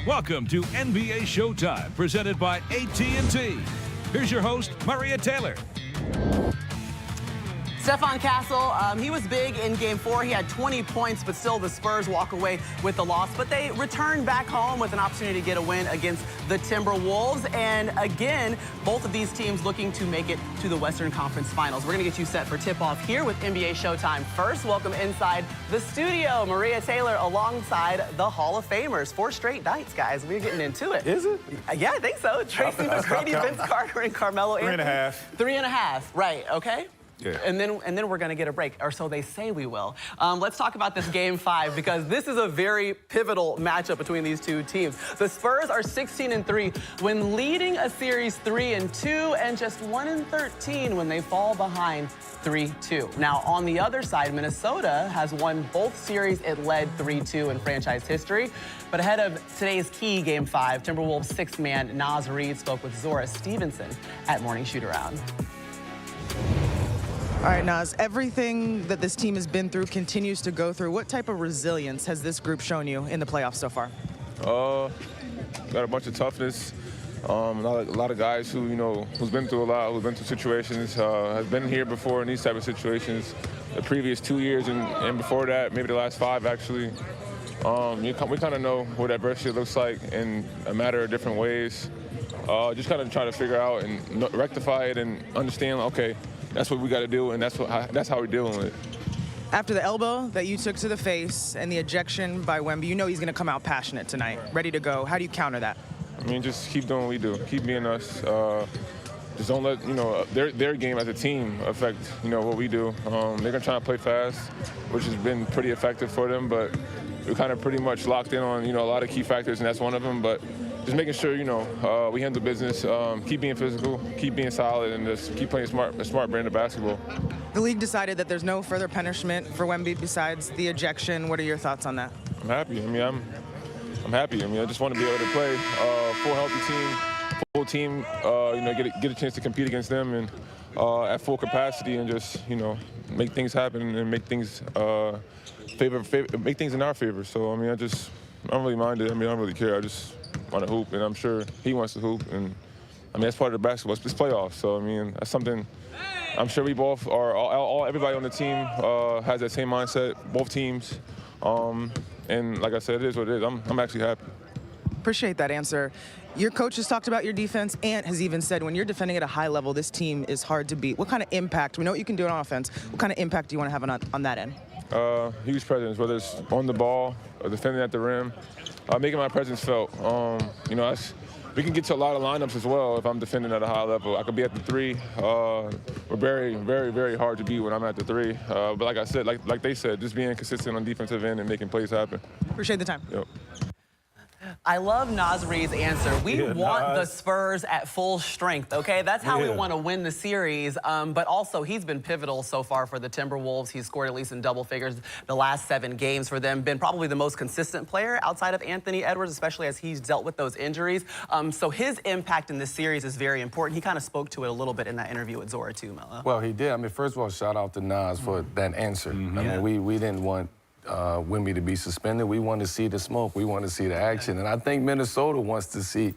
Welcome to NBA Showtime, presented by AT&T. Here's your host, Maria Taylor. Stephon Castle, he was big in Game 4. He had 20 points, but still the Spurs walk away with the loss. But they return back home with an opportunity to get a win against the Timberwolves. And again, both of these teams looking to make it to the Western Conference Finals. We're going to get you set for tip-off here with NBA Showtime. First, welcome inside the studio, Maria Taylor alongside the Hall of Famers. 4 straight nights, guys. We're getting into it. Is it? Yeah, I think so. Tracy McGrady, Vince Carter, and Carmelo Anthony. 3.5. 3.5, right, okay. Yeah. And then we're going to get a break, or so they say we will. Let's talk about this Game 5, because this is a very pivotal matchup between these two teams. The Spurs are 16-3 when leading a series 3-2, and just 1-13 when they fall behind 3-2. Now, on the other side, Minnesota has won both series. It led 3-2 in franchise history. But ahead of today's key Game 5, Timberwolves sixth man Naz Reid spoke with Zora Stevenson at Morning Shoot-Around. All right, Naz, everything that this team has been through continues to go through. What type of resilience has this group shown you in the playoffs so far? Got a bunch of toughness. A lot of guys who, who's been through a lot, who've been through situations, has been here before in these type of situations. The previous 2 years and before that, maybe the last 5 actually. We kind of know what adversity looks like in a matter of different ways. Just kind of try to figure out and rectify it and understand, okay, that's what we got to do, and that's how we're dealing with it. After the elbow that you took to the face and the ejection by Wemby, you know he's going to come out passionate tonight, ready to go. How do you counter that? I mean, just keep doing what we do. Keep being us. Just don't let, their game as a team affect, what we do. They're going to try to play fast, which has been pretty effective for them, but we're kind of pretty much locked in on, a lot of key factors, and that's one of them. But just making sure, we handle business, keep being physical, keep being solid, and just keep playing a smart brand of basketball. The league decided that there's no further punishment for Wemby besides the ejection. What are your thoughts on that? I'm happy. I mean, I'm happy. I mean, I just want to be able to play full healthy team, get a chance to compete against them and at full capacity and just, make things happen and make things make things in our favor. So, I mean, I don't really mind it. I mean, I don't really care. I just want to hoop, and I'm sure he wants to hoop. And, I mean, that's part of the basketball. It's playoffs. So, I mean, that's something I'm sure we both are, everybody on the team has that same mindset, both teams. And like I said, it is what it is. I'm actually happy. Appreciate that answer. Your coach has talked about your defense. Ant has even said when you're defending at a high level, this team is hard to beat. What kind of impact? We know what you can do on offense. What kind of impact do you want to have on that end? Huge presence, whether it's on the ball or defending at the rim, making my presence felt. We can get to a lot of lineups as well if I'm defending at a high level. I could be at the 3. We're very, very, very hard to beat when I'm at the 3. But like I said, like they said, just being consistent on defensive end and making plays happen. Appreciate the time. Yep. I love Naz Reid's answer. We want the Spurs at full strength, okay? That's how we want to win the series. But also, he's been pivotal so far for the Timberwolves. He's scored at least in double figures the last 7 games for them. Been probably the most consistent player outside of Anthony Edwards, especially as he's dealt with those injuries. So his impact in this series is very important. He kind of spoke to it a little bit in that interview with Zora, too, Melo. Well, he did. I mean, first of all, shout out to Naz for that answer. I mean, we didn't want Wemby to be suspended. We want to see the smoke. We want to see the action. And I think Minnesota wants to see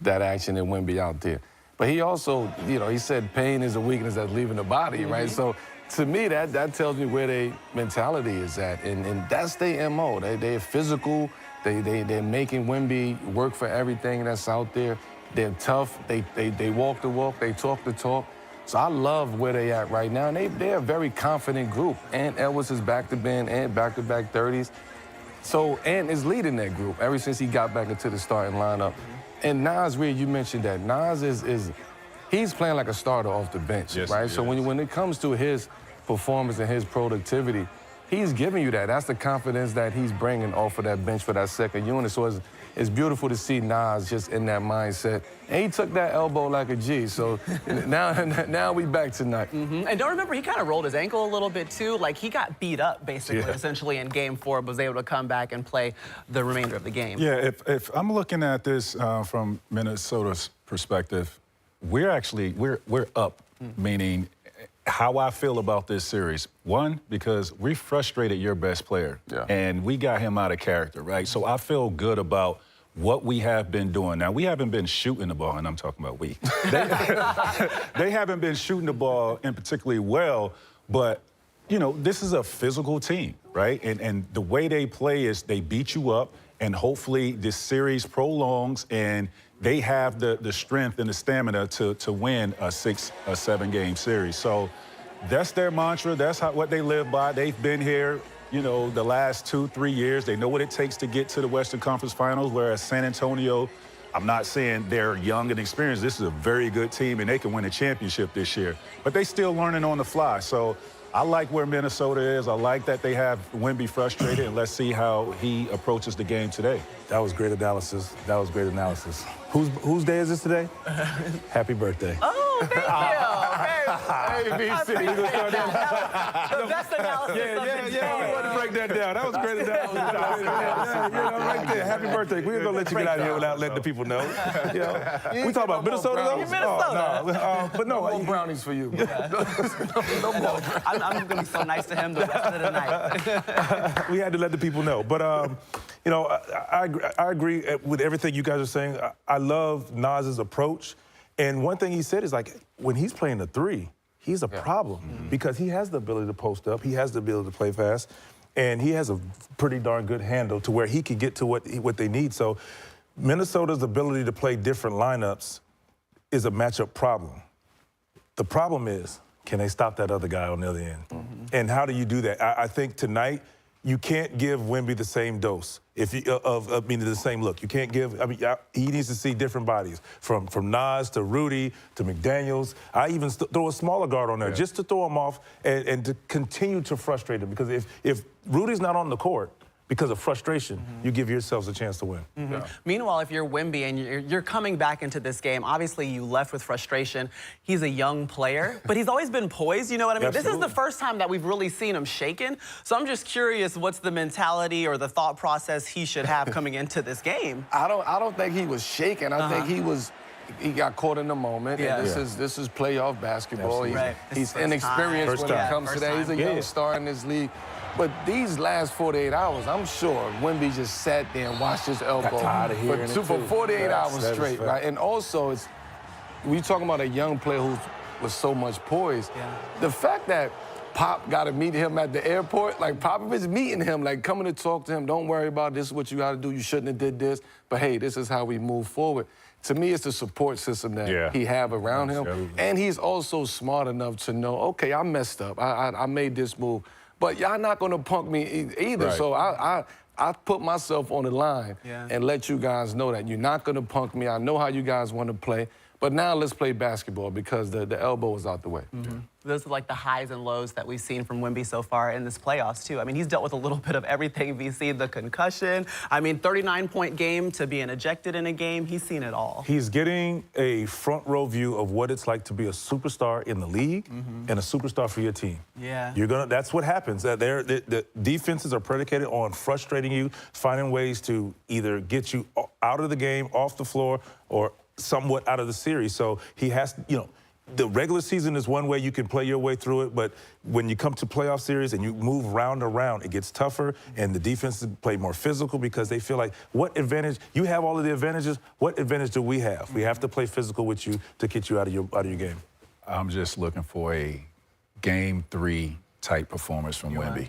that action and Wemby out there. But he also, he said pain is a weakness that's leaving the body, right? So to me, that tells me where their mentality is at. And that's their MO. They're physical. They're making Wemby work for everything that's out there. They're tough. They walk the walk. They talk the talk. So I love where they at right now, and they're a very confident group. Ant Edwards is back to being Ant, back-to-back 30s. So Ant is leading that group ever since he got back into the starting lineup. And Naz Reid, you mentioned that. Naz he's playing like a starter off the bench, right? So when it comes to his performance and his productivity, he's giving you that. That's the confidence that he's bringing off of that bench for that second unit. So it's beautiful to see Naz just in that mindset. And he took that elbow like a G. So now we back tonight. And don't remember, he kind of rolled his ankle a little bit, too. Like, he got beat up, basically, essentially, in Game 4, but was able to come back and play the remainder of the game. Yeah, if I'm looking at this from Minnesota's perspective, we're up, meaning how I feel about this series. One, because we frustrated your best player, and we got him out of character, right? So I feel good about what we have been doing. Now, we haven't been shooting the ball, and I'm talking about we. They haven't been shooting the ball in particularly well, but, you know, this is a physical team, right? And the way they play is they beat you up, and hopefully this series prolongs, and they have the strength and the stamina to win a 6 or 7 game series. So that's their mantra. That's what they live by. They've been here, you know, the last 2-3 years. They know what it takes to get to the Western Conference Finals, whereas San Antonio, I'm not saying they're young and experienced. This is a very good team, and they can win a championship this year. But they still learning on the fly. So I like where Minnesota is. I like that they have Wemby frustrated, and let's see how he approaches the game today. That was great analysis. That was great analysis. Whose day is this today? Happy birthday. Oh, thank you. Hey, BC. The best analysis of the day. We wanted to break that down. That was great analysis. Right there. Happy birthday. We're going to let you get out of here without letting the people know. You know? We talking about Minnesota, though? Minnesota. Oh, no. But no, No brownies for you. I'm going to be so nice to him the rest of the night. we had to let the people know. But, you know, I agree with everything you guys are saying. I love Nas's approach. And one thing he said is, like, when he's playing the 3, he's a problem because he has the ability to post up. He has the ability to play fast. And he has a pretty darn good handle to where he can get to what they need. So Minnesota's ability to play different lineups is a matchup problem. The problem is, can they stop that other guy on the other end? And how do you do that? I think tonight, you can't give Wemby the same dose, meaning the same look. You can't give, he needs to see different bodies, from Nas to Rudy to McDaniels. I even throw a smaller guard on there just to throw him off and to continue to frustrate him. Because if Rudy's not on the court, because of frustration, you give yourselves a chance to win. Meanwhile, if you're Wemby and you're coming back into this game, obviously you left with frustration. He's a young player, but he's always been poised, you know what I mean? Absolutely. This is the first time that we've really seen him shaken. So I'm just curious, what's the mentality or the thought process he should have coming into this game? I don't think he was shaking. I think he got caught in the moment. Yeah. And this is playoff basketball. He's inexperienced when it comes to that. He's a young star in this league. But these last 48 hours, I'm sure Wemby just sat there and watched his elbow for 48 hours straight, right? And also, we talking about a young player who was so much poised. The fact that Pop got to meet him at the airport, like Popovich meeting him, like coming to talk to him, don't worry about it, this is what you got to do, you shouldn't have did this, but hey, this is how we move forward. To me, it's the support system that he have around him. And he's also smart enough to know, okay, I messed up, I made this move. But y'all not going to punk me either. Right. So I put myself on the line and let you guys know that you're not going to punk me. I know how you guys want to play. But now let's play basketball because the elbow is out the way. Those are like the highs and lows that we've seen from Wemby so far in this playoffs, too. I mean, he's dealt with a little bit of everything, VC, the concussion. I mean, 39-point game to being ejected in a game. He's seen it all. He's getting a front row view of what it's like to be a superstar in the league and a superstar for your team. That's what happens. The defenses are predicated on frustrating you, finding ways to either get you out of the game, off the floor, or somewhat out of the series. So he has, you know, the regular season is one way you can play your way through it, but when you come to playoff series and you move round to round, it gets tougher, and the defenses play more physical because they feel like, what advantage? You have all of the advantages. What advantage do we have? We have to play physical with you to get you out of your game. I'm just looking for a Game 3 type performance from Wemby.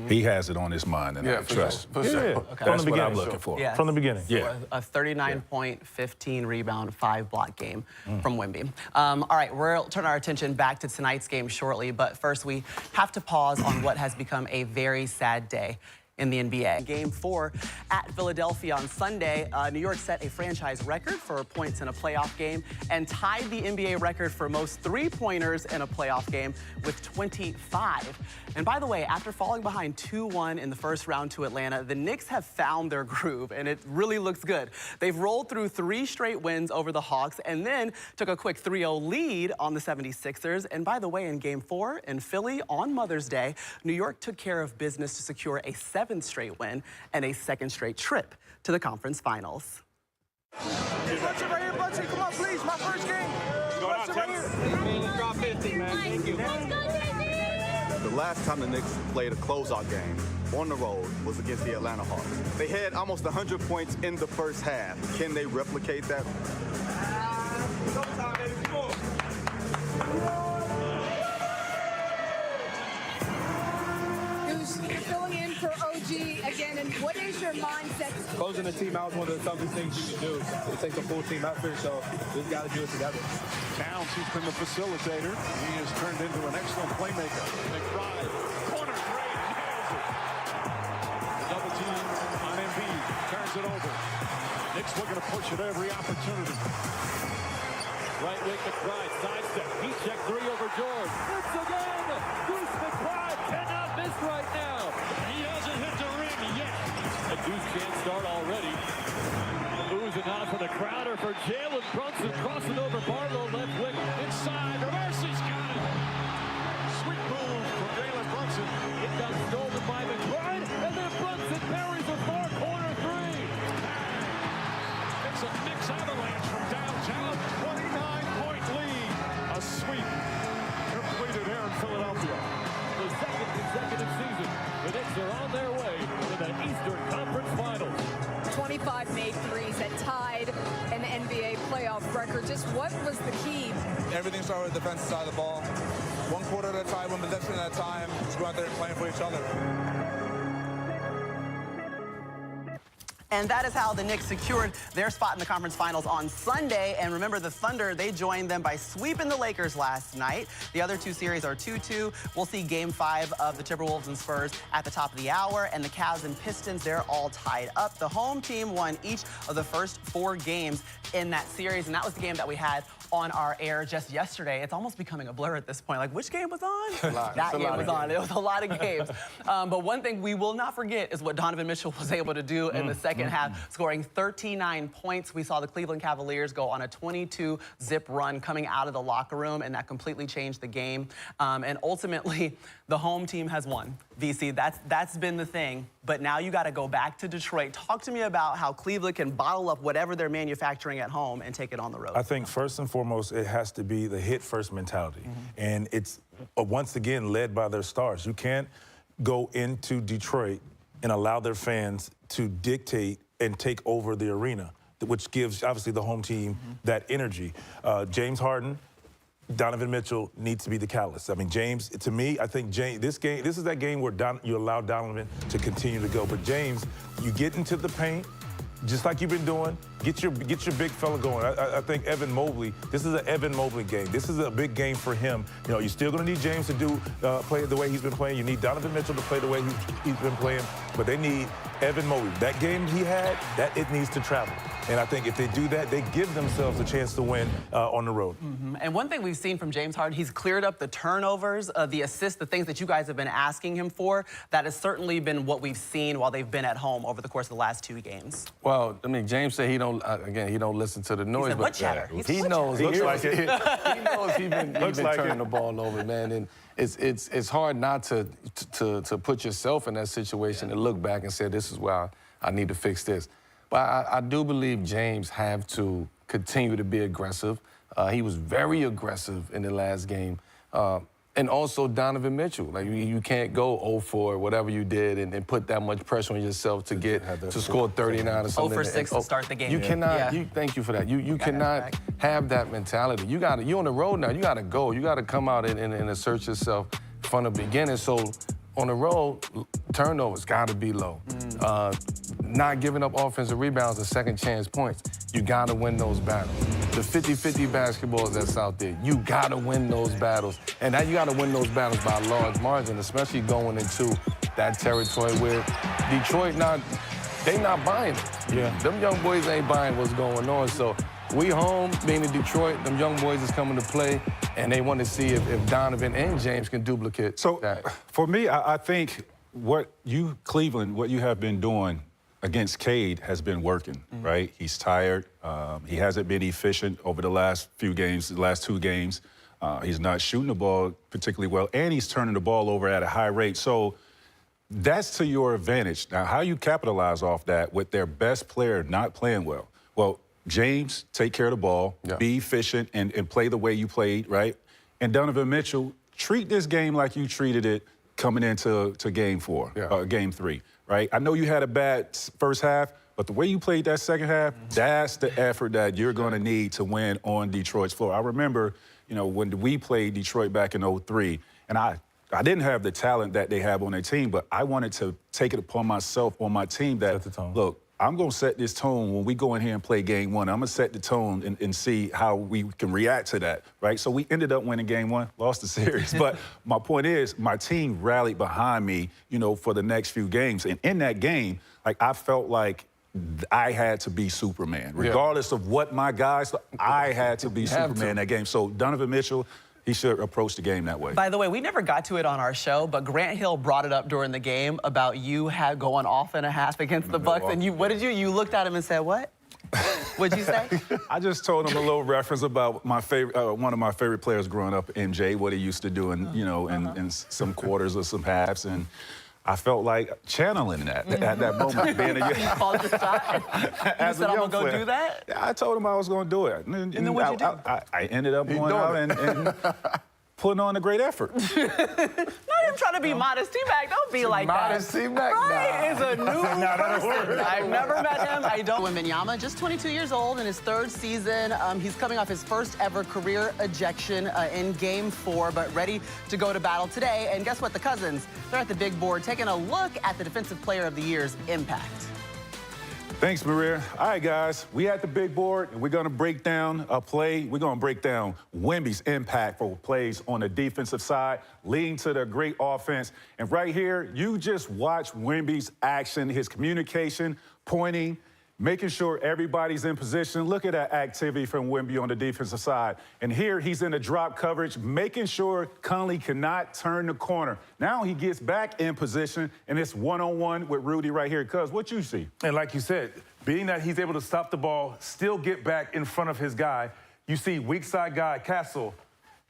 He has it on his mind, and I trust. For sure. Okay. From the That's what beginning. I'm looking for. From the beginning. So a 39-point, 15-rebound, 5-block game from Wemby. All right, we'll turn our attention back to tonight's game shortly, but first we have to pause on what has become a very sad day in the NBA. Game 4 at Philadelphia on Sunday, New York set a franchise record for points in a playoff game and tied the NBA record for most three-pointers in a playoff game with 25. And by the way, after falling behind 2-1 in the first round to Atlanta, the Knicks have found their groove, and it really looks good. They've rolled through 3 straight wins over the Hawks and then took a quick 3-0 lead on the 76ers. And by the way, in Game 4 in Philly on Mother's Day, New York took care of business to secure a 7th straight win and a 2nd straight trip to the conference finals. Bunch right here, Bunchy. Come on, please. My first game. Bunch right here. Let's drop 50, man. Thank you. The last time the Knicks played a closeout game, on the road was against the Atlanta Hawks. They had almost 100 points in the first half. Can they replicate that? You're filling in for OG again, and what is your mindset? Closing the team out is one of the toughest things you can do. It takes a full team effort, so we've got to do it together. Towns, he's been the facilitator. He has turned into an excellent playmaker. McBride, corner three, nails it. Double team on Embiid, turns it over. Knicks looking to push it every opportunity. Right wing McBride, sidestep. He checked three over George. Hits again! Deuce McBride cannot miss right now. He hasn't hit the ring yet. A Deuce can't start already. Oozing on for the Crowder for Jalen Brunson. Crossing over Barlow, left wing inside. Reverse, he's got it. Sweet move from Jalen Brunson. It got stolen by McBride, and then Brunson parries a far corner three. It's a Knicks avalanche from downtown. 29-point lead. A sweep completed here in Philadelphia. The second consecutive season, the Knicks are on their way to the Eastern Conference Finals. 25 made threes that tied an NBA playoff record. Just what was the key? Everything started with the defensive side of the ball. One quarter at a time, one possession at a time. Just go out there and playing for each other. And that is how the Knicks secured their spot in the conference finals on Sunday. And remember, the Thunder, they joined them by sweeping the Lakers last night. The other two series are 2-2. We'll see Game 5 of the Timberwolves and Spurs at the top of the hour. And the Cavs and Pistons, they're all tied up. The home team won each of the first 4 games in that series. And that was the game that we had on our air just yesterday. It's almost becoming a blur at this point. Like, which game was on? That game was on. It was a lot of games. But one thing we will not forget is what Donovan Mitchell was able to do in the second half, scoring 39 points. We saw the Cleveland Cavaliers go on a 22-zip run coming out of the locker room, and that completely changed the game. And ultimately, the home team has won. VC, that's been the thing. But now you got to go back to Detroit. Talk to me about how Cleveland can bottle up whatever they're manufacturing at home and take it on the road. I think first and foremost, it has to be the hit-first mentality. And it's, once again, led by their stars. You can't go into Detroit and allow their fans to dictate and take over the arena, which gives, obviously, the home team that energy. James Harden, Donovan Mitchell needs to be the catalyst. I mean, James, to me, I think this is that game where you allow Donovan to continue to go. But James, you get into the paint, just like you've been doing, get your big fella going. I think Evan Mobley, this is an Evan Mobley game. This is a big game for him. You know, you're still going to need James to play the way he's been playing. You need Donovan Mitchell to play the way he's been playing. But they need Evan Mobley. That game he had, it needs to travel. And I think if they do that, they give themselves a chance to win on the road. And one thing we've seen from James Harden, he's cleared up the turnovers, the assists, the things that you guys have been asking him for. That has certainly been what we've seen while they've been at home over the course of the last 2 games. Well, I mean, James said he don't listen to the noise. He said, what chatter? He knows. Looks like it. He knows he's been turning the ball over, man. And it's hard not to put yourself in that situation and look back and say, this is where I need to fix this. But I do believe James have to continue to be aggressive. He was very aggressive in the last game. And also Donovan Mitchell. Like, you can't go 0-4, whatever you did, and put that much pressure on yourself to score 39 or something. 0-for-6 to start the game. You cannot, thank you for that. You cannot have that mentality. You're on the road now. You got to go. You got to come out and assert yourself from the beginning. So on the road, turnovers got to be low. Not giving up offensive rebounds and second chance points. You got to win those battles. The 50-50 basketballs that's out there, you got to win those battles. And now you got to win those battles by a large margin, especially going into that territory where Detroit they not buying it. Yeah. Them young boys ain't buying what's going on. So we home, being in Detroit, them young boys is coming to play, and they want to see if Donovan and James can duplicate that. For me, I think Cleveland, what you have been doing against Cade has been working, right? He's tired. He hasn't been efficient over the last few games, the last 2 games. He's not shooting the ball particularly well, and he's turning the ball over at a high rate. So that's to your advantage. Now, how you capitalize off that with their best player not playing well? Well, James, take care of the ball, be efficient, and play the way you played, right? And Donovan Mitchell, treat this game like you treated it coming into game 4, game 3, right? I know you had a bad first half, but the way you played that second half, that's the effort that you're going to need to win on Detroit's floor. I remember, when we played Detroit back in 2003, and I didn't have the talent that they have on their team, but I wanted to take it upon myself, on my team, that, look, I'm going to set this tone when we go in here and play game 1. I'm going to set the tone and see how we can react to that, right? So we ended up winning game 1, lost the series. But my point is, my team rallied behind me, for the next few games. And in that game, I felt like I had to be Superman. Regardless of what my guys, I had to be Superman in that game. So Donovan Mitchell, he should approach the game that way. By the way, we never got to it on our show, but Grant Hill brought it up during the game about you had going off and a half against the Bucks, and what did you looked at him and said, what? What'd you say? I just told him a little reference about my favorite, one of my favorite players growing up, MJ, what he used to do in some quarters or some halves, and I felt like channeling that at that moment. Being a, you called the shot? As you said, a young I'm going to go do that? Yeah, I told him I was going to do it. And then what'd you do? I ended up going out and putting on a great effort. Not even trying to be modest. T-Mac, don't be like that. Modest T-Mac? Right, is a new person. I've never met him. I don't. Wembanyama, just 22 years old in his 3rd season. He's coming off his first ever career ejection in Game 4, but ready to go to battle today. And guess what? The Cousins, they're at the big board taking a look at the Defensive Player of the Year's impact. Thanks, Maria. All right, guys, we at the big board, and we're going to break down a play. We're going to break down Wemby's impact for plays on the defensive side, leading to the great offense. And right here, you just watch Wemby's action, his communication, pointing, making sure everybody's in position. Look at that activity from Wemby on the defensive side. And here, he's in the drop coverage, making sure Conley cannot turn the corner. Now he gets back in position, and it's one-on-one with Rudy right here. Cuz, what you see? And like you said, being that he's able to stop the ball, still get back in front of his guy, you see weak side guy, Castle,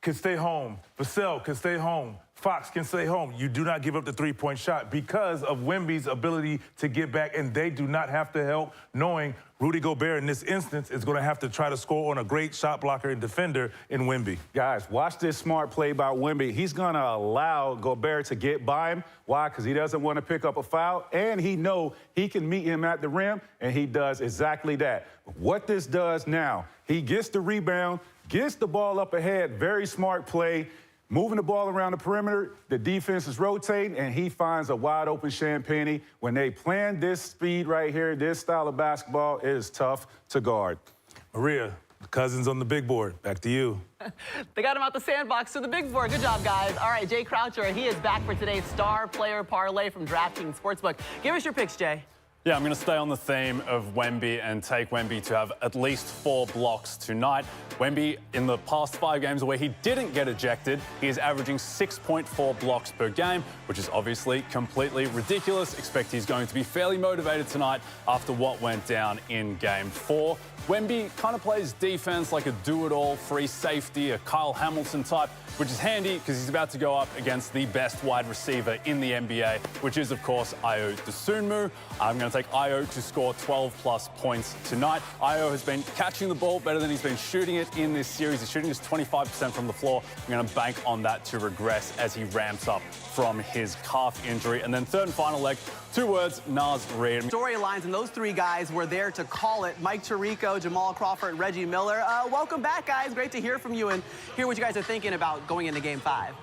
can stay home. Vassell can stay home. Fox can stay home. You do not give up the three-point shot because of Wemby's ability to get back, and they do not have to help, knowing Rudy Gobert in this instance is going to have to try to score on a great shot blocker and defender in Wemby. Guys, watch this smart play by Wemby. He's going to allow Gobert to get by him. Why? Because he doesn't want to pick up a foul, and he knows he can meet him at the rim, and he does exactly that. What this does now, he gets the rebound, gets the ball up ahead, very smart play. Moving the ball around the perimeter, the defense is rotating, and he finds a wide-open Champagnie. When they plan this speed right here, this style of basketball, it is tough to guard. Maria, Cousins on the big board. Back to you. They got him out the sandbox to the big board. Good job, guys. All right, Jay Croucher, he is back for today's Star Player Parlay from DraftKings Sportsbook. Give us your picks, Jay. Yeah, I'm going to stay on the theme of Wemby and take Wemby to have at least 4 blocks tonight. Wemby, in the past 5 games where he didn't get ejected, he is averaging 6.4 blocks per game, which is obviously completely ridiculous. Expect he's going to be fairly motivated tonight after what went down in Game 4. Wemby kind of plays defense like a do-it-all free safety, a Kyle Hamilton type, which is handy because he's about to go up against the best wide receiver in the NBA, which is, of course, Ayo Dosunmu. I'm going to take Ayo to score 12-plus points tonight. Ayo has been catching the ball better than he's been shooting it in this series. He's shooting just 25% from the floor. I'm going to bank on that to regress as he ramps up from his calf injury. And then third and final leg, 2 words, Naz Reid. Storylines, and those 3 guys were there to call it. Mike Tirico, Jamal Crawford, and Reggie Miller. Welcome back, guys. Great to hear from you and hear what you guys are thinking about going into Game 5.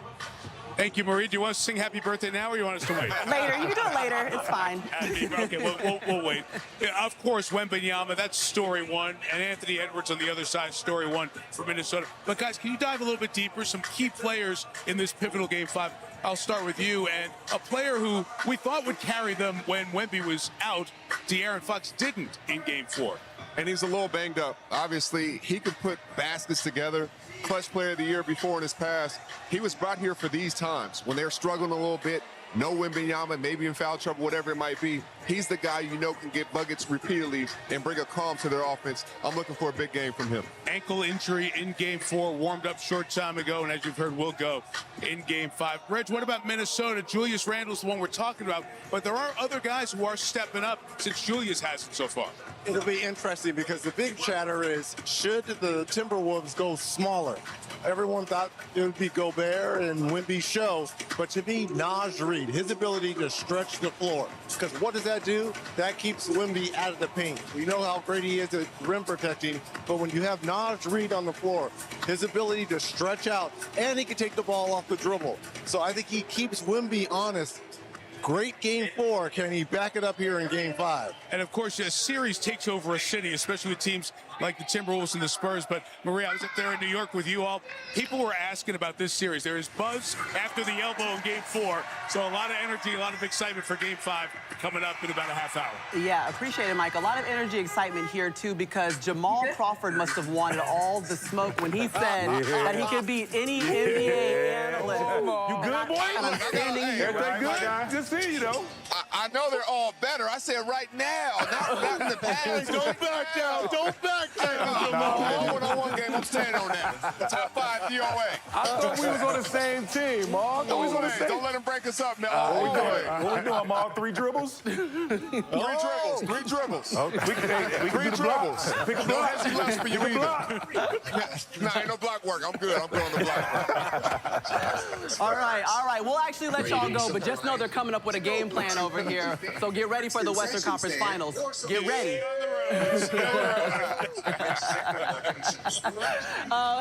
Thank you, Marie. Do you want us to sing happy birthday now, or you want us to wait? Later. You can do it later. It's fine. Okay, we'll wait. Yeah, of course, Wembanyama, that's story 1, and Anthony Edwards on the other side, story 1 for Minnesota. But, guys, can you dive a little bit deeper? Some key players in this pivotal Game 5. I'll start with you, and a player who we thought would carry them when Wemby was out, De'Aaron Fox, didn't in Game 4. And he's a little banged up. Obviously, he could put baskets together. Clutch player of the year before in his past. He was brought here for these times when they're struggling a little bit. no Wembanyama, maybe in foul trouble, whatever it might be. He's the guy you know can get buckets repeatedly and bring a calm to their offense. I'm looking for a big game from him. Ankle injury in Game 4, warmed up short time ago, and as you've heard, will go in Game 5. Reg, what about Minnesota? Julius Randle's the one we're talking about, but there are other guys who are stepping up since Julius hasn't so far. It'll be interesting because the big chatter is, should the Timberwolves go smaller? Everyone thought it would be Gobert and Wemby show, but to me, Naj Reid, his ability to stretch the floor. Because what does that do? That keeps Wemby out of the paint. We know how great he is at rim protecting, but when you have Naj Reid on the floor, his ability to stretch out, and he can take the ball off the dribble. So I think he keeps Wemby honest. Great Game 4. Can he back it up here in Game 5? And, of course, a series takes over a city, especially with teams like the Timberwolves and the Spurs. But, Maria, I was up there in New York with you all. People were asking about this series. There is buzz after the elbow in Game 4. So a lot of energy, a lot of excitement for Game 5 coming up in about a half hour. Yeah, appreciate it, Mike. A lot of energy, excitement here, too, because Jamal Crawford must have wanted all the smoke when he said that he could beat any NBA analyst. You good, boy? And I'm standing here. Everything good? Just see you, know. I know they're all better. I said right now, not in the past. Don't back down. Don't back down. All one-on-one game, I'm staying on that. Top 5 DOA. I thought we was on the same team, Mark. Don't let him break us up now. What we doing? What we doing, Mark? 3 dribbles? 3 dribbles. 3 dribbles. Oh, we can dribbles. Pick a No block. hezzy looks for you Pick a either. block. Nah, ain't no block work. I'm good. I'm good on the block. All right. We'll actually let y'all go, but just know they're coming up with a game plan over here. So get ready for the Western Conference Finals. Get ready.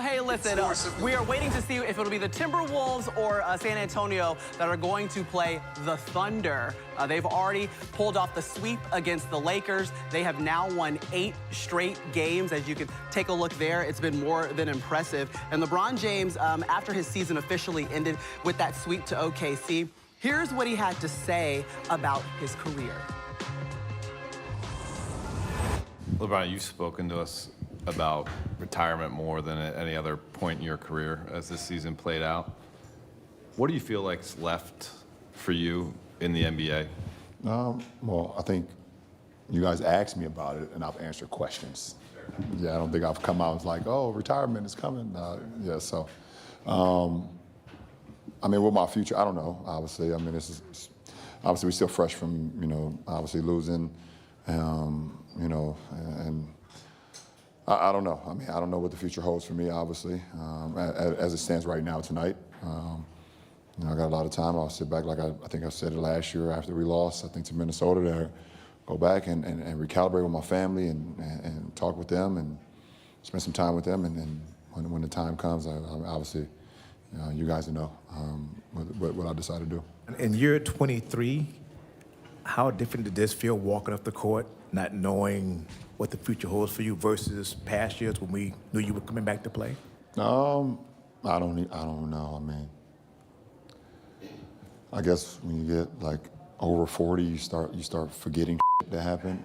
Hey, listen, we are waiting to see if it'll be the Timberwolves or San Antonio that are going to play the Thunder. They've already pulled off the sweep against the Lakers. They have now won 8 straight games. As you can take a look there, it's been more than impressive. And LeBron James, after his season officially ended with that sweep to OKC, here's what he had to say about his career. LeBron, you've spoken to us about retirement more than at any other point in your career as this season played out. What do you feel like's left for you in the NBA? Well, I think you guys asked me about it, and I've answered questions. Yeah, I don't think I've come out and like, oh, retirement is coming. So, I mean, what my future, I don't know, obviously. I mean, obviously we're still fresh from, obviously losing, and I don't know. I mean, I don't know what the future holds for me, obviously, as it stands right now tonight. I got a lot of time. I'll sit back, like I think I said it last year after we lost, I think, to Minnesota, to go back and recalibrate with my family and talk with them and spend some time with them. And then when the time comes, I obviously, you guys know what I decide to do. In year 23, how different did this feel walking off the court, not knowing what the future holds for you versus past years when we knew you were coming back to play? I don't know. I mean, I guess when you get like over 40, you start forgetting that happened.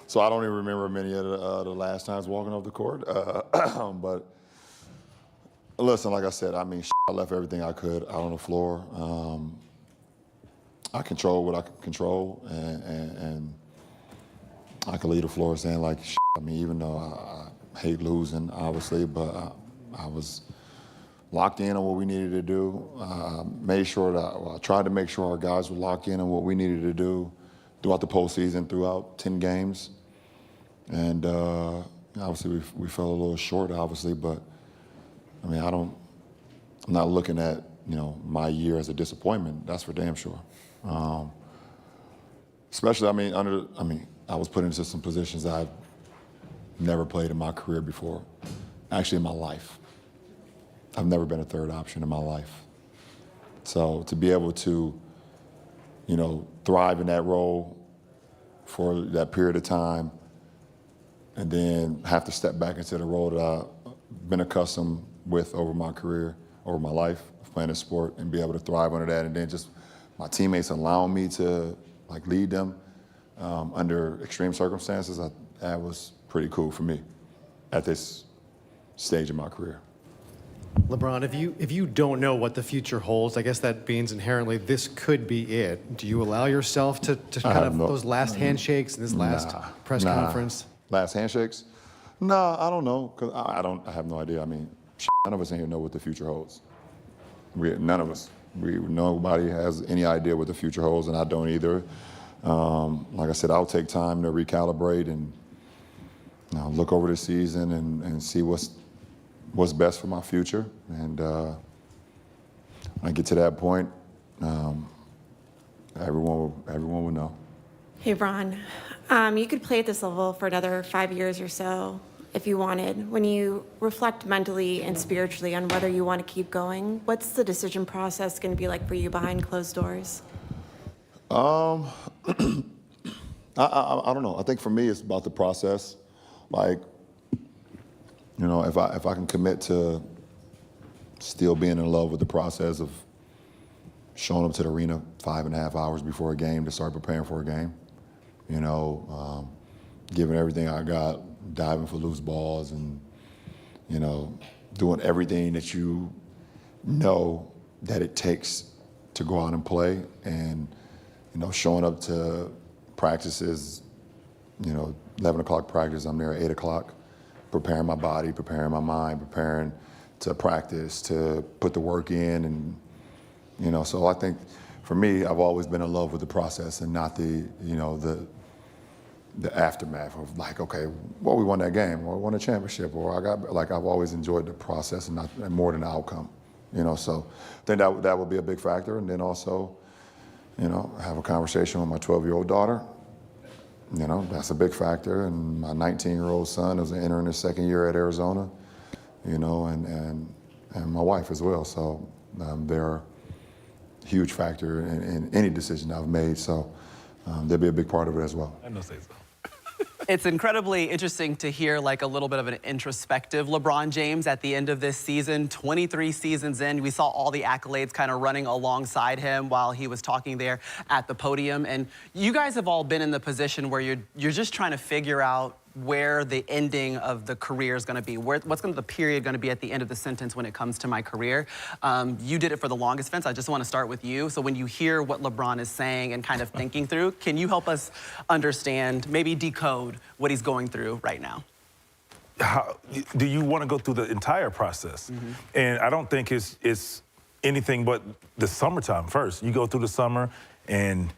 So I don't even remember many of the last times walking off the court. But listen, like I said, I mean, I left everything I could out on the floor. I control what I can control, and I can leave the floor saying like, I mean, even though I hate losing, obviously, but I was locked in on what we needed to do. Made sure that I tried to make sure our guys were locked in on what we needed to do throughout the postseason, throughout 10 games. And obviously we fell a little short, obviously, but I mean, I'm not looking at, my year as a disappointment. That's for damn sure. Especially, I was put into some positions that I've never played in my career before, actually in my life. I've never been a third option in my life. So to be able to, thrive in that role for that period of time and then have to step back into the role that I've been accustomed with over my career, over my life of playing a sport, and be able to thrive under that, and then just my teammates allowing me to lead them under extreme circumstances, that was pretty cool for me at this stage of my career. LeBron, if you don't know what the future holds, I guess that means inherently this could be it. Do you allow yourself to kind of those last handshakes and this last press conference? Last handshakes? Nah, I don't know, because I have no idea. I mean, none of us in here know what the future holds. None of us. Nobody has any idea what the future holds, and I don't either. Like I said, I'll take time to recalibrate and look over the season and see what's best for my future. And when I get to that point, everyone will know. Hey, Bron. You could play at this level for another 5 years or so if you wanted. When you reflect mentally and spiritually on whether you want to keep going, what's the decision process going to be like for you behind closed doors? I don't know. I think for me, it's about the process. Like, you know, if I can commit to still being in love with the process of showing up to the arena 5.5 hours before a game to start preparing for a game, you know, giving everything I got, diving for loose balls and, you know, doing everything that you know that it takes to go out and play, and, you know, showing up to practices, you know, 11 o'clock practice, I'm there at 8 o'clock, preparing my body, preparing my mind, preparing to practice, to put the work in, and, you know, so I think for me, I've always been in love with the process and not the, you know, the aftermath of like, okay, well, we won that game, or we won a championship, or I've always enjoyed the process and more than the outcome, you know, so I think that would be a big factor. And then also, you know, have a conversation with my 12-year-old daughter. You know, that's a big factor. And my 19-year-old son is entering his second year at Arizona, you know, and my wife as well. So they're a huge factor in any decision I've made. So they'll be a big part of it as well. I know, say so. It's incredibly interesting to hear like a little bit of an introspective LeBron James at the end of this season. 23 seasons in, we saw all the accolades kind of running alongside him while he was talking there at the podium. And you guys have all been in the position where you're just trying to figure out where the ending of the career is going to be, what's the period going to be at the end of the sentence when it comes to my career. You did it for the longest, Vince. I just want to start with you. So when you hear what LeBron is saying and kind of thinking through, can you help us understand, maybe decode what he's going through right now? Do you want to go through the entire process? And I don't think it's anything but the summertime first. You go through the summer, and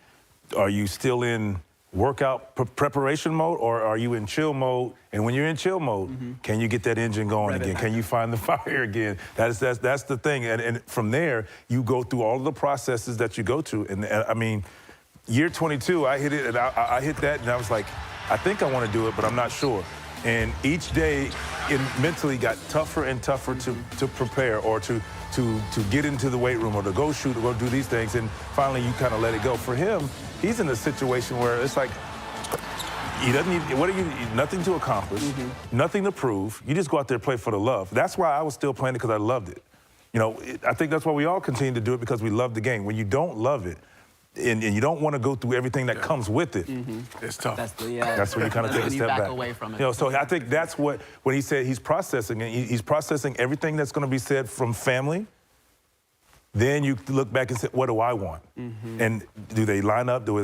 are you still in workout preparation mode, or are you in chill mode? And when you're in chill mode, can you get that engine going again? Can you find the fire again? That's the thing. And from there, you go through all of the processes that you go through. And I mean, year 22, I hit it, and I hit that, and I was like, I think I want to do it, but I'm not sure. And each day, it mentally got tougher and tougher to prepare, or to get into the weight room, or to go shoot, or go do these things. And finally, you kind of let it go. For him, he's in a situation where it's like, he doesn't need, nothing to accomplish, nothing to prove. You just go out there and play for the love. That's why I was still playing it, because I loved it. You know, I think that's why we all continue to do it, because we love the game. When you don't love it, and you don't want to go through everything that comes with it, it's tough. That's when you kind of take a step back. Away from it. You know, so I think that's when he said he's processing it. He's processing everything that's going to be said from family. Then you look back and say, what do I want? And do they line up? Do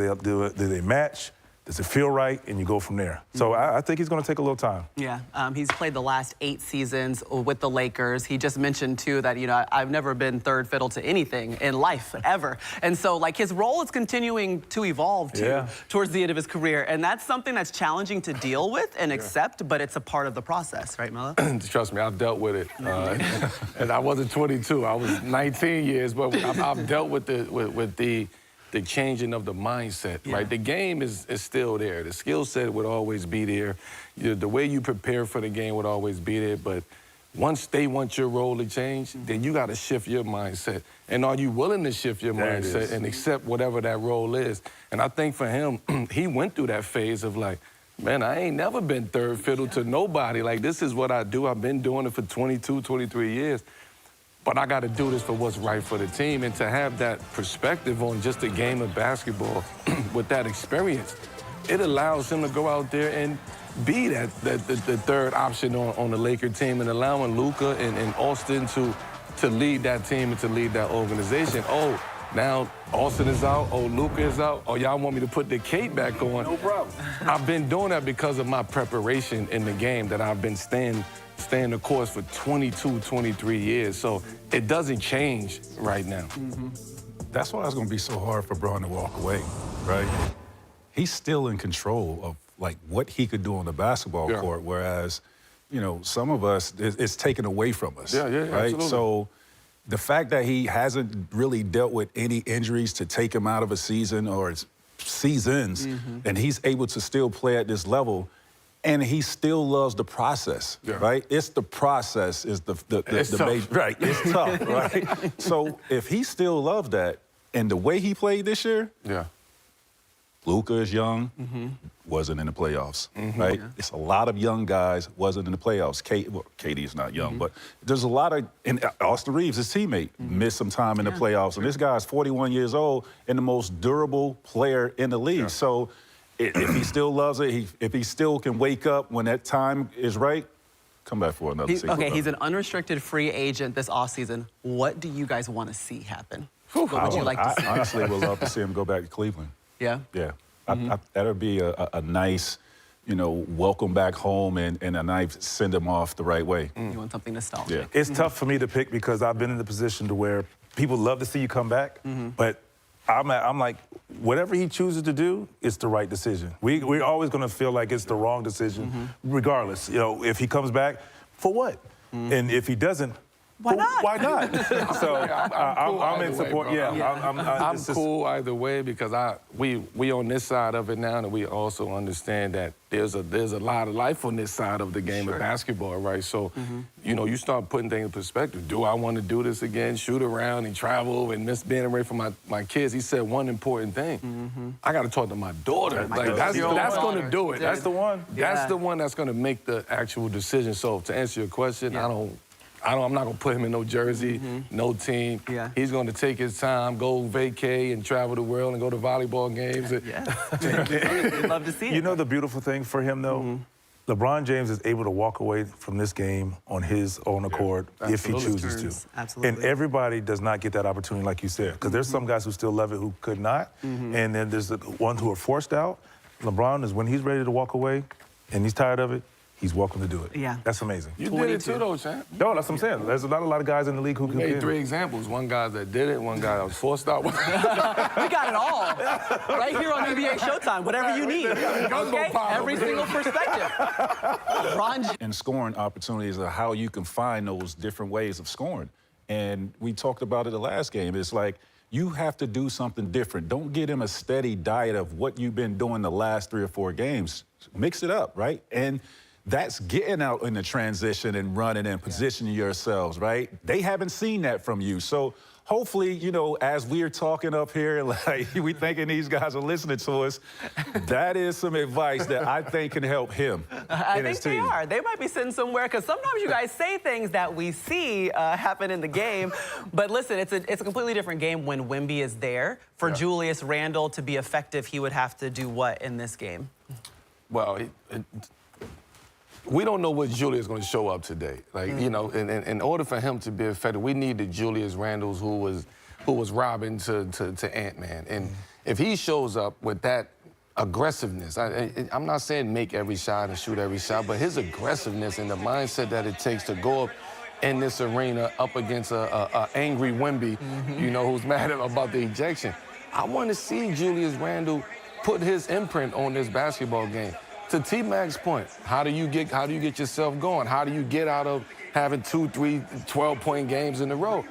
they match? Does it feel right? And you go from there. So I think he's going to take a little time. Yeah, he's played the last 8 seasons with the Lakers. He just mentioned, too, that, you know, I've never been third fiddle to anything in life, ever. And so, like, his role is continuing to evolve, too, towards the end of his career. And that's something that's challenging to deal with and accept, but it's a part of the process, right, Melo? Trust me, I've dealt with it. And I wasn't 22. I was 19 years, but I've dealt with the changing of the mindset, right? The game is still there. The skill set would always be there. The way you prepare for the game would always be there. But once they want your role to change, then you got to shift your mindset. And are you willing to shift your mindset and accept whatever that role is? And I think for him, he went through that phase of like, man, I ain't never been third fiddle to nobody. Like, this is what I do. I've been doing it for 22, 23 years. But I got to do this for what's right for the team. And to have that perspective on just the game of basketball with that experience, it allows him to go out there and be the third option on the Laker team and allowing Luka and Austin to lead that team and to lead that organization. Oh, now Austin is out. Oh, Luka is out. Oh, y'all want me to put the cape back on? No problem. I've been doing that because of my preparation in the game that I've been staying the course for 22, 23 years. So it doesn't change right now. That's why it's going to be so hard for Bron to walk away, right? He's still in control of like what he could do on the basketball court, whereas, you know, some of us, it's taken away from us. Yeah, right? Absolutely. So the fact that he hasn't really dealt with any injuries to take him out of a season or seasons, and he's able to still play at this level, and he still loves the process, right? It's the process is the tough. right? It's tough, right? So if he still loves that, and the way he played this year, Luka is young, wasn't in the playoffs, right? It's a lot of young guys, wasn't in the playoffs. KD is not young, but there's a lot of, and Austin Reeves, his teammate, missed some time in the playoffs. And this guy's 41 years old and the most durable player in the league. So if he still loves it, if he still can wake up when that time is right, come back for another season. Okay, he's an unrestricted free agent this offseason. What do you guys want to see happen? What would you like to see? I honestly would love to see him go back to Cleveland. Yeah? Yeah. That would be a nice, you know, welcome back home and a nice send him off the right way. You want something nostalgic. Yeah. It's tough for me to pick because I've been in the position to where people love to see you come back, but I'm like, whatever he chooses to do, it's the right decision. We're always going to feel like it's the wrong decision, regardless. You know, if he comes back, for what? And if he doesn't, why not? Why not? So I'm in support. Way, I'm cool either way because we on this side of it now, and we also understand that there's a lot of life on this side of the game of basketball, right? So, you know, you start putting things in perspective. Do I want to do this again? Shoot around and travel and miss being away from my kids? He said one important thing. I got to talk to my daughter. Like that's going to do it. That's the one. That's the one that's going to make the actual decision. So to answer your question, I'm not going to put him in no jersey, no team. He's going to take his time, go vacay and travel the world and go to volleyball games. We'd love to see it. You know the beautiful thing for him, though? LeBron James is able to walk away from this game on his own accord if he chooses to. Absolutely. And everybody does not get that opportunity, like you said, because there's some guys who still love it who could not, and then there's the ones who are forced out. LeBron is, when he's ready to walk away and he's tired of it, he's welcome to do it. Yeah. That's amazing. You did it too, though, champ. No, that's what I'm saying. There's a lot of guys in the league who can made get it. 3 examples. One guy that did it, one guy that was forced out. We got it all. Right here on NBA Showtime, whatever you need. Okay? Every single perspective. And scoring opportunities are how you can find those different ways of scoring. And we talked about it the last game. It's like, you have to do something different. Don't get him a steady diet of what you've been doing the last 3 or 4 games. Mix it up, right? And that's getting out in the transition and running and positioning yourselves, right? They haven't seen that from you. So hopefully, you know, as we're talking up here, like we thinking these guys are listening to us, that is some advice that I think can help him I and his think they team. are. They might be sitting somewhere because sometimes you guys say things that we see happen in the game. But listen, it's a completely different game when Wemby is there. For Julius Randle to be effective, he would have to do what in this game? Well, we don't know what Julius is going to show up today. Like, you know, in order for him to be effective, we need the Julius Randles who was Robin to Ant-Man. And if he shows up with that aggressiveness, I'm not saying make every shot and shoot every shot, but his aggressiveness and the mindset that it takes to go up in this arena up against a angry Wemby, you know, who's mad about the ejection. I want to see Julius Randle put his imprint on this basketball game. To T-Mac's point, how do you get yourself going? How do you get out of having 2, 3, 12-point games in a row?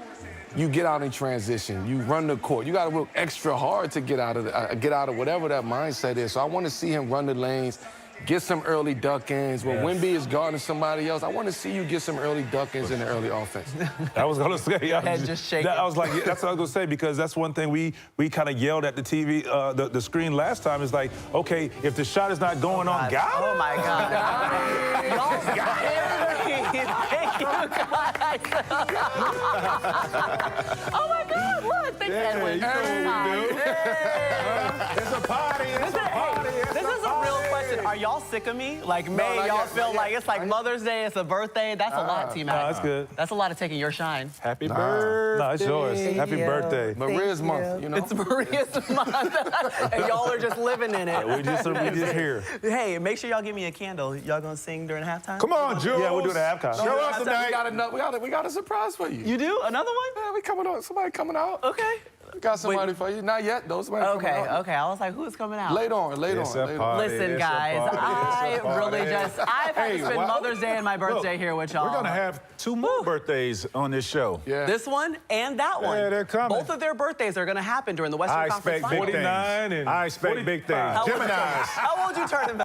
You get out in transition. You run the court. You got to work extra hard to get out of whatever that mindset is. So I want to see him run the lanes, get some early duck-ins. When Wemby is guarding somebody else, I want to see you get some early duck-ins in the early offense. I was going to say, Head just shaking. I was like, that's what I was going to say, because that's one thing we kind of yelled at the TV, the screen last time. Is like, okay, if the shot is not going on, got it. Oh, my God. Y'all got it. Thank you, God. nice. Oh my God, look, thanks, Edwin. It's a party. It's a party. This is a real question. Are y'all sick of me? Like, May, y'all feel like it's like Mother's Day, it's a birthday. That's a lot, T-Mac. No, that's good. That's a lot of taking your shine. Happy birthday. No, it's yours. Happy birthday. Maria's month, you know? It's Maria's month. And y'all are just living in it. We just here. Hey, make sure y'all give me a candle. Y'all gonna sing during halftime? Come on, Jules. Yeah, we'll do the halftime. Show us tonight. We got a surprise for you. You do? Another one? Yeah, we coming on. Somebody coming out. Okay. We got somebody for you. Not yet, though. Somebody coming out. Okay. I was like, who's coming out? Later on. Listen, guys, I've had to spend Mother's Day and my birthday here with y'all. We're gonna have 2 more birthdays on this show. Yeah. This one and that one. Yeah, they're coming. Both of their birthdays are gonna happen during the Western I Conference expect big Finals. things. I expect big things. How old you turning back?